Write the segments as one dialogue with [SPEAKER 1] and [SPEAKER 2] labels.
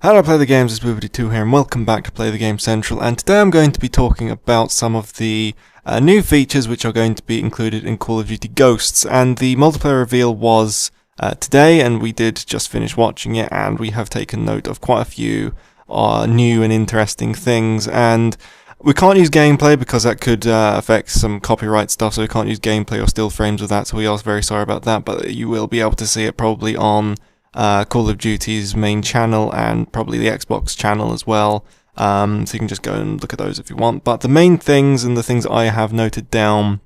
[SPEAKER 1] Hello Play the Games, it's Boobity2 here and welcome back to Play the Game Central, and today I'm going to be talking about some of the new features which are going to be included in Call of Duty Ghosts. And the multiplayer reveal was today, and we did just finish watching it, and we have taken note of quite a few new and interesting things. And we can't use gameplay because that could affect some copyright stuff, so we can't use gameplay or still frames with that, so we are very sorry about that, but you will be able to see it probably on Call of Duty's main channel and probably the Xbox channel as well, so you can just go and look at those if you want. But the main things and the things I have noted down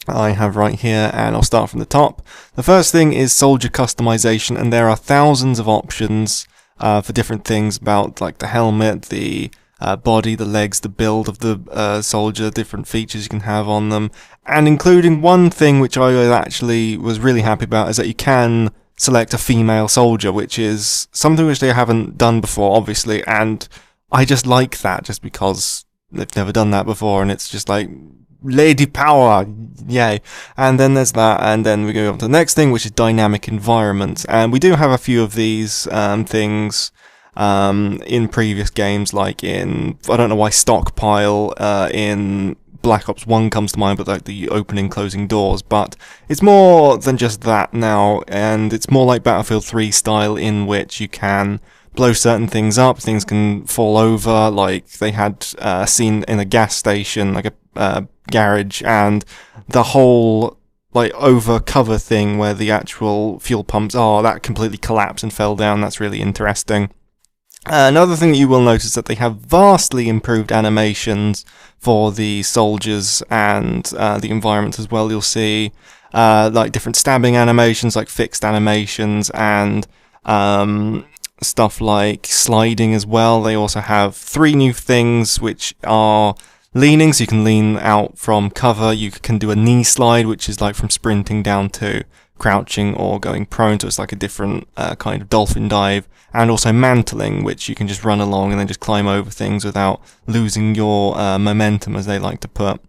[SPEAKER 1] I have right here, and I'll start from the top. The first thing is soldier customization, and there are thousands of options for different things about like the helmet, the body, the legs, the build of the soldier, different features you can have on them, and including one thing which I actually was really happy about is that you can select a female soldier, which is something which they haven't done before, obviously, and I just like that, just because they've never done that before, and it's just like, lady power, yay. And then there's that, and then we go on to the next thing, which is dynamic environments, and we do have a few of these things in previous games, like in, I don't know why Stockpile in Black Ops 1 comes to mind, but like the opening closing doors, but it's more than just that now, and it's more like Battlefield 3 style, in which you can blow certain things up, things can fall over, like they had a scene in a gas station, like a garage, and the whole like over cover thing where the actual fuel pumps are, that completely collapsed and fell down. That's really interesting. Another thing that you will notice is that they have vastly improved animations for the soldiers and the environments as well. You'll see like different stabbing animations, like fixed animations, and stuff like sliding as well. They also have 3 new things which are leaning, so you can lean out from cover. You can do a knee slide, which is like from sprinting down to crouching or going prone, so it's like a different kind of dolphin dive. And also mantling, which you can just run along and then just climb over things without losing your momentum, as they like to put.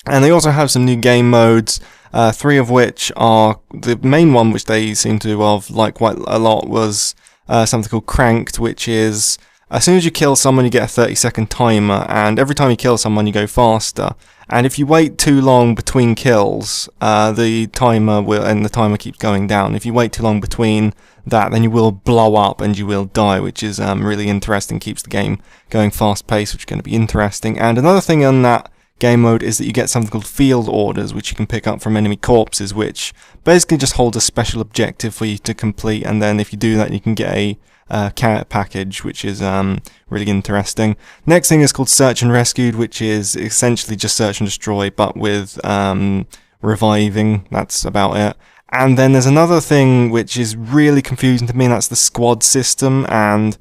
[SPEAKER 1] And they also have some new game modes, 3 of which are, the main one which they seem to have liked quite a lot was something called Cranked, which is, as soon as you kill someone you get a 30-second timer, and every time you kill someone you go faster. And if you wait too long between kills, the timer will, and the timer keeps going down. If you wait too long between that, then you will blow up and you will die, which is really interesting, keeps the game going fast-paced, which is going to be interesting. And another thing on that game mode is that you get something called field orders, which you can pick up from enemy corpses, which basically just holds a special objective for you to complete, and then if you do that you can get a carrot package, which is really interesting. Next thing is called Search and Rescued, which is essentially just search and destroy, but with reviving. That's about it. And then there's another thing which is really confusing to me, and that's the squad system. And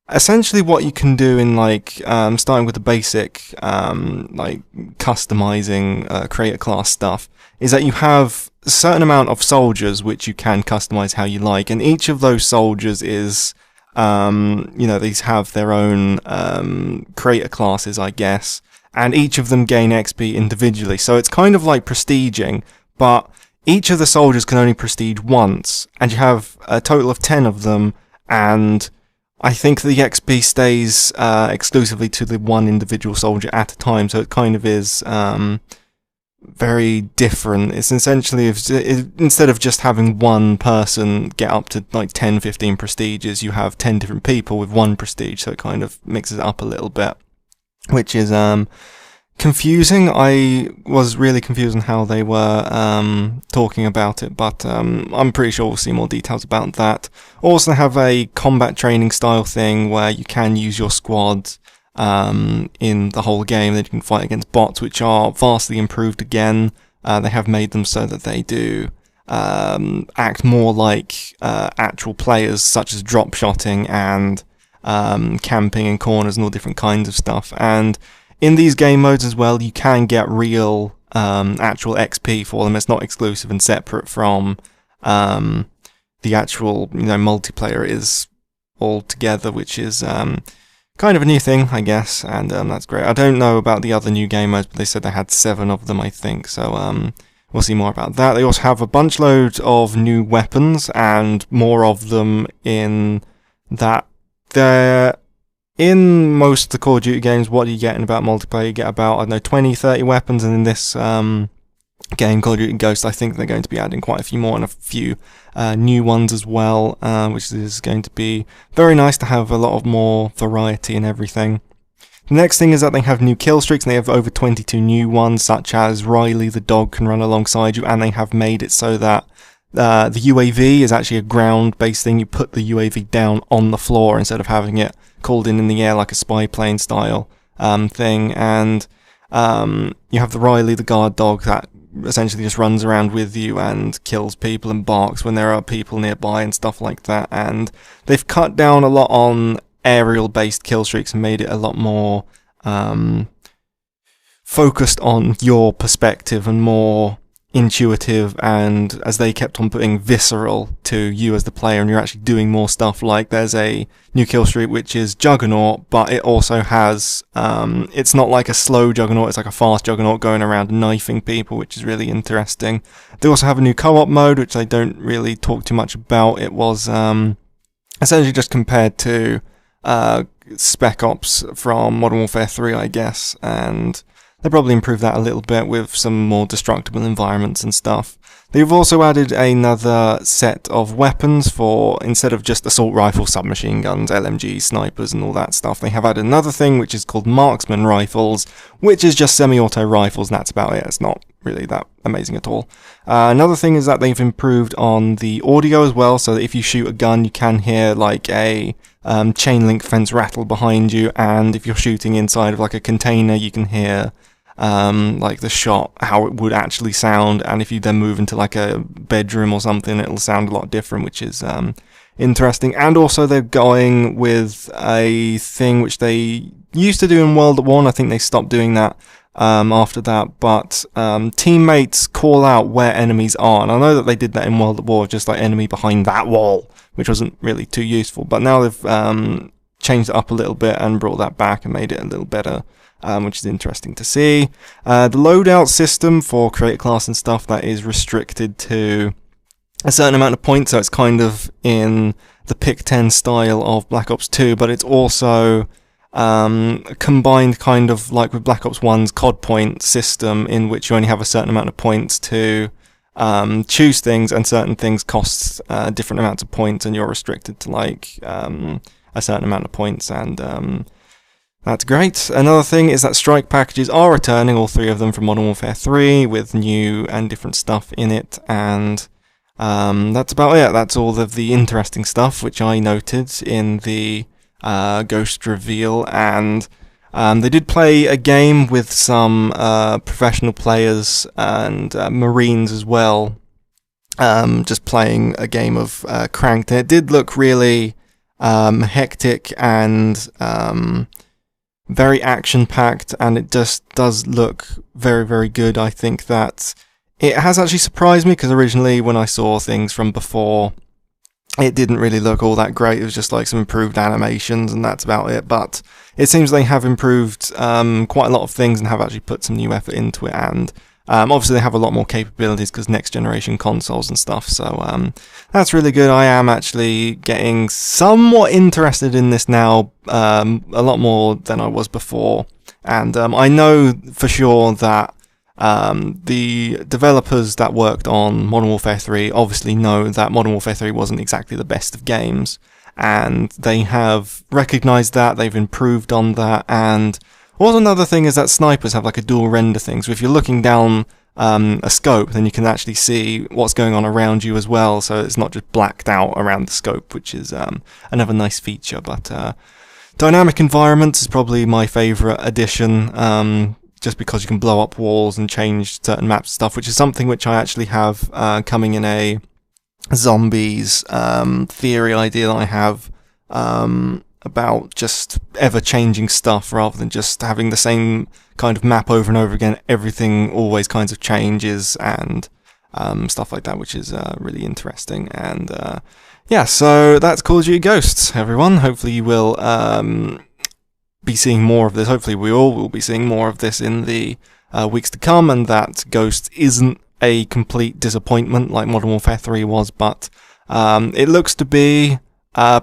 [SPEAKER 1] essentially what you can do in like starting with the basic like customizing creator class stuff is that you have a certain amount of soldiers which you can customize how you like, and each of those soldiers is you know, these have their own creator classes, I guess, and each of them gain XP individually. So it's kind of like prestiging, but each of the soldiers can only prestige once, and you have a total of 10 of them, and I think the XP stays exclusively to the one individual soldier at a time, so it kind of is very different. It's essentially, instead of just having one person get up to like 10-15 prestiges, you have 10 different people with 1 prestige, so it kind of mixes it up a little bit, which is confusing. I was really confused on how they were talking about it, but I'm pretty sure we'll see more details about that. Also have a combat training style thing where you can use your squad in the whole game, that you can fight against bots, which are vastly improved again. They have made them so that they do act more like actual players, such as drop shotting and camping in corners and all different kinds of stuff. And in these game modes as well, you can get real actual XP for them. It's not exclusive and separate from the actual, you know, multiplayer is altogether, which is kind of a new thing, I guess, and that's great. I don't know about the other new game modes, but they said they had 7 of them, I think, so we'll see more about that. They also have a bunch load of new weapons, and more of them in that They're in most of the Call of Duty games. What are you getting about multiplayer? You get about, I don't know, 20, 30 weapons, and in this game, Call of Duty Ghosts, I think they're going to be adding quite a few more, and a few new ones as well, which is going to be very nice to have a lot of more variety and everything. The next thing is that they have new kill streaks, and they have over 22 new ones, such as Riley the dog can run alongside you, and they have made it so that the UAV is actually a ground-based thing. You put the UAV down on the floor instead of having it called in the air like a spy plane style thing. And you have the Riley the guard dog that essentially just runs around with you and kills people and barks when there are people nearby and stuff like that. And they've cut down a lot on aerial-based kill streaks and made it a lot more focused on your perspective and more intuitive, and as they kept on putting visceral to you as the player, and you're actually doing more stuff. Like there's a new kill streak which is Juggernaut, but it also has it's not like a slow Juggernaut, it's like a fast Juggernaut going around knifing people, which is really interesting. They also have a new co-op mode which I don't really talk too much about. It was essentially just compared to Spec Ops from Modern Warfare 3, I guess, and they probably improved that a little bit with some more destructible environments and stuff. They've also added another set of weapons for, instead of just assault rifles, submachine guns, LMGs, snipers and all that stuff, they have added another thing which is called marksman rifles, which is just semi-auto rifles, and that's about it. It's not really that amazing at all. Another thing is that they've improved on the audio as well, so that if you shoot a gun you can hear like a chain link fence rattle behind you, and if you're shooting inside of like a container you can hear like the shot, how it would actually sound, and if you then move into like a bedroom or something it'll sound a lot different, which is interesting. And also they're going with a thing which they used to do in World at War, and I think they stopped doing that after that, but teammates call out where enemies are, and I know that they did that in World at War, just like enemy behind that wall, which wasn't really too useful, but now they've changed it up a little bit and brought that back and made it a little better, which is interesting to see. The loadout system for creator class and stuff, that is restricted to a certain amount of points, so it's kind of in the pick 10 style of Black Ops 2, but it's also combined kind of like with Black Ops 1's COD point system, in which you only have a certain amount of points to choose things, and certain things cost different amounts of points, and you're restricted to like a certain amount of points, and that's great. Another thing is that strike packages are returning, all 3 of them from Modern Warfare 3, with new and different stuff in it, and that's about it. That's all of the interesting stuff which I noted in the Ghost reveal, and they did play a game with some professional players and Marines as well, just playing a game of Cranked. It did look really hectic and very action-packed, and it just does look very, very good. I think that it has actually surprised me, because originally when I saw things from before, it didn't really look all that great. It was just like some improved animations and that's about it, but it seems they have improved quite a lot of things and have actually put some new effort into it, and obviously they have a lot more capabilities because next generation consoles and stuff, so that's really good. I am actually getting somewhat interested in this now, a lot more than I was before, and I know for sure that the developers that worked on Modern Warfare 3 obviously know that Modern Warfare 3 wasn't exactly the best of games, and they have recognised that, they've improved on that. And also another thing is that snipers have like a dual render thing, so if you're looking down a scope, then you can actually see what's going on around you as well, so it's not just blacked out around the scope, which is another nice feature. But dynamic environments is probably my favourite addition, just because you can blow up walls and change certain maps and stuff, which is something which I actually have coming in a zombies theory idea that I have about just ever-changing stuff rather than just having the same kind of map over and over again. Everything always kinds of changes and stuff like that, which is really interesting. And yeah, so that's Call of Duty Ghosts, everyone. Hopefully you will be seeing more of this. Hopefully we all will be seeing more of this in the weeks to come, and that Ghosts isn't a complete disappointment like Modern Warfare 3 was, but it looks to be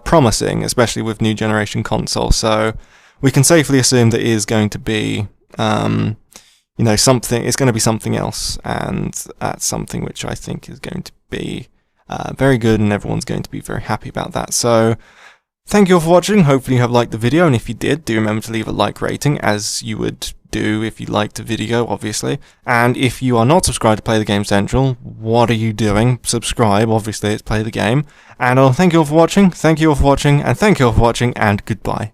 [SPEAKER 1] promising, especially with new generation consoles. So we can safely assume that it is going to be, something. It's going to be something else, and that's something which I think is going to be very good, and everyone's going to be very happy about that. So thank you all for watching. Hopefully you have liked the video, and if you did, do remember to leave a like rating, as you would do if you liked the video, obviously. And if you are not subscribed to Play the Game Central, what are you doing? Subscribe, obviously, it's Play the Game. And I'll thank you all for watching, and thank you all for watching, and goodbye.